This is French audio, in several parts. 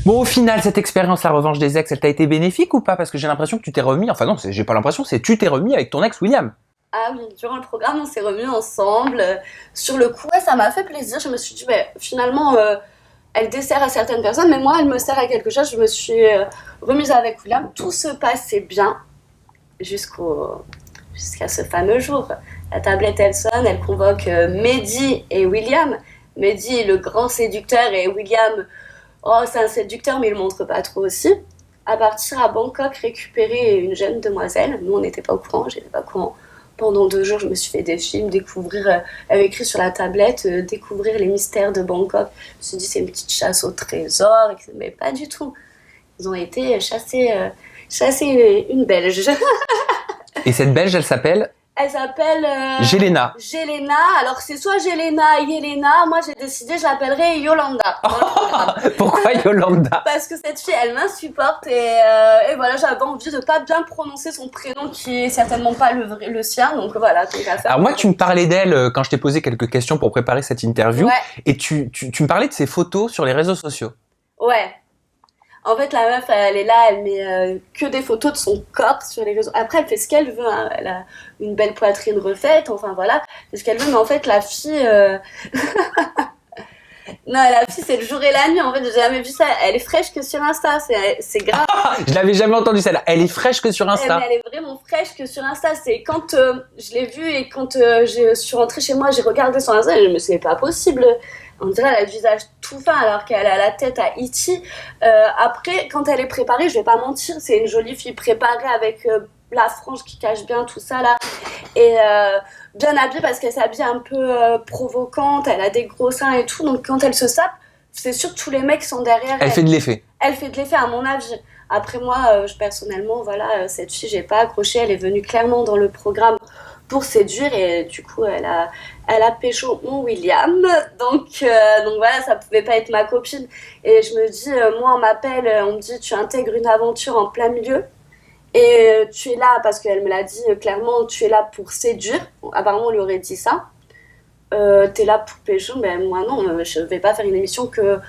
Bon, au final, cette expérience, la revanche des ex, elle t'a été bénéfique ou pas? Parce que j'ai l'impression que tu t'es remis, enfin non, j'ai pas l'impression, c'est tu t'es remis avec ton ex William. Ah oui, durant le programme, on s'est remis ensemble. Sur le coup, ouais, ça m'a fait plaisir. Je me suis dit, finalement, elle dessert à certaines personnes, mais moi, elle me sert à quelque chose. Je me suis remise avec William. Tout se passait bien jusqu'à ce fameux jour. La tablette, elle sonne, elle convoque Mehdi et William. Mehdi, le grand séducteur, et William, oh, c'est un séducteur, mais il le montre pas trop aussi. À partir à Bangkok, récupérer une jeune demoiselle. Nous, on n'était pas au courant, j'étais pas au courant. Pendant 2 jours, je me suis fait des films, découvrir, elle avait écrit sur la tablette, découvrir les mystères de Bangkok. Je me suis dit, c'est une petite chasse au trésor, mais pas du tout. Ils ont été chasser une Belge. Et cette Belge, elle s'appelle Elle s'appelle Jelena. Jelena. Alors c'est soit Jelena, Yelena. Moi j'ai décidé, je l'appellerai Yolanda. Pourquoi Yolanda? Parce que cette fille, elle m'insupporte et voilà, j'avais envie de pas bien prononcer son prénom qui est certainement pas le sien. Donc voilà, tant qu'à faire. Alors moi, tu me parlais d'elle quand je t'ai posé quelques questions pour préparer cette interview. Ouais. Et tu me parlais de ses photos sur les réseaux sociaux. Ouais. En fait, la meuf, elle est là, elle met que des photos de son corps sur les réseaux. Après, elle fait ce qu'elle veut, hein. Elle a une belle poitrine refaite, enfin voilà, c'est ce qu'elle veut. Mais en fait, la fille, non, la fille, c'est le jour et la nuit. En fait, j'ai jamais vu ça. Elle est fraîche que sur Insta, c'est grave. Je l'avais jamais entendu celle-là. Elle est fraîche que sur Insta. Mais elle est vraiment fraîche que sur Insta. C'est quand je l'ai vue et quand je suis rentrée chez moi, j'ai regardé son Insta et je me suis dit, c'est pas possible. On dirait qu'elle a le visage tout fin alors qu'elle a la tête à E.T. Après, quand elle est préparée, je vais pas mentir, c'est une jolie fille préparée avec la frange qui cache bien tout ça là. Et bien habillée parce qu'elle s'habille un peu provocante, elle a des gros seins et tout. Donc quand elle se sape, c'est sûr que tous les mecs sont derrière elle. Elle fait de l'effet. Elle fait de l'effet à mon avis. Après moi, personnellement, voilà, cette fille, j'ai pas accroché. Elle est venue clairement dans le programme pour séduire et du coup, elle a pécho mon William. Donc voilà, ça pouvait pas être ma copine. Et je me dis, moi, on m'appelle, on me dit, tu intègres une aventure en plein milieu. Et tu es là, parce qu'elle me l'a dit clairement, tu es là pour séduire. Bon, apparemment, on lui aurait dit ça. T'es là pour pécho, ben moi non, je vais pas faire une émission que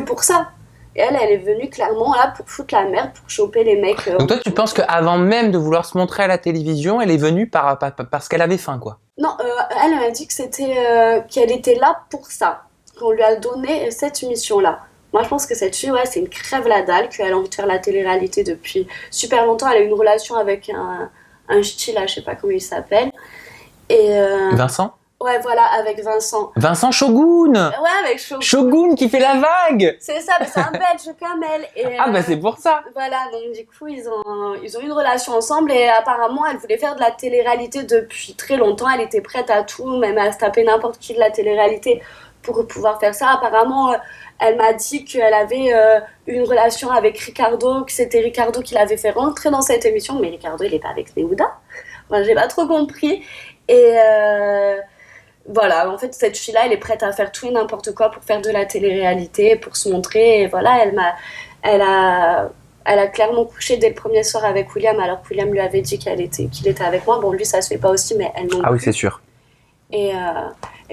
pour ça. Et elle est venue clairement là pour foutre la merde, pour choper les mecs. Donc toi, tu penses qu'avant même de vouloir se montrer à la télévision, elle est venue parce qu'elle avait faim, quoi? Non, elle m'a dit que qu'elle était là pour ça, qu'on lui a donné cette mission-là. Moi, je pense que cette fille, ouais, c'est une crève la dalle, qu'elle a envie de faire la télé-réalité depuis super longtemps. Elle a eu une relation avec un ch'ti, là, je sais pas comment il s'appelle. Et Vincent? Ouais, voilà, avec Vincent. Vincent Shogun! Ouais, avec Shogun. Shogun qui fait la vague! C'est ça, mais c'est un Belge comme elle. Et, ah, bah c'est pour ça! Voilà, donc du coup, ils ont eu une relation ensemble et apparemment, elle voulait faire de la télé-réalité depuis très longtemps. Elle était prête à tout, même à se taper n'importe qui de la télé-réalité pour pouvoir faire ça. Apparemment, elle m'a dit qu'elle avait une relation avec Ricardo, que c'était Ricardo qui l'avait fait rentrer dans cette émission, mais Ricardo, il est pas avec Neouda. Enfin, j'ai pas trop compris. Et voilà, en fait, cette fille-là, elle est prête à faire tout et n'importe quoi pour faire de la télé-réalité, pour se montrer. Et voilà, elle a clairement couché dès le premier soir avec William, alors que William lui avait dit qu'il était avec moi. Bon, lui, ça se fait pas aussi, mais elle non plus. Ah oui, c'est sûr. Et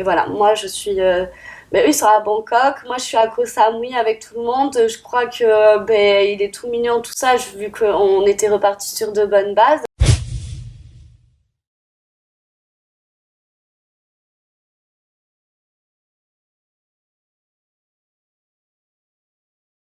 voilà, moi, je suis... eux, ils sont à Bangkok. Moi, je suis à Koh Samui avec tout le monde. Je crois que il est tout mignon, tout ça, vu qu'on était repartis sur de bonnes bases.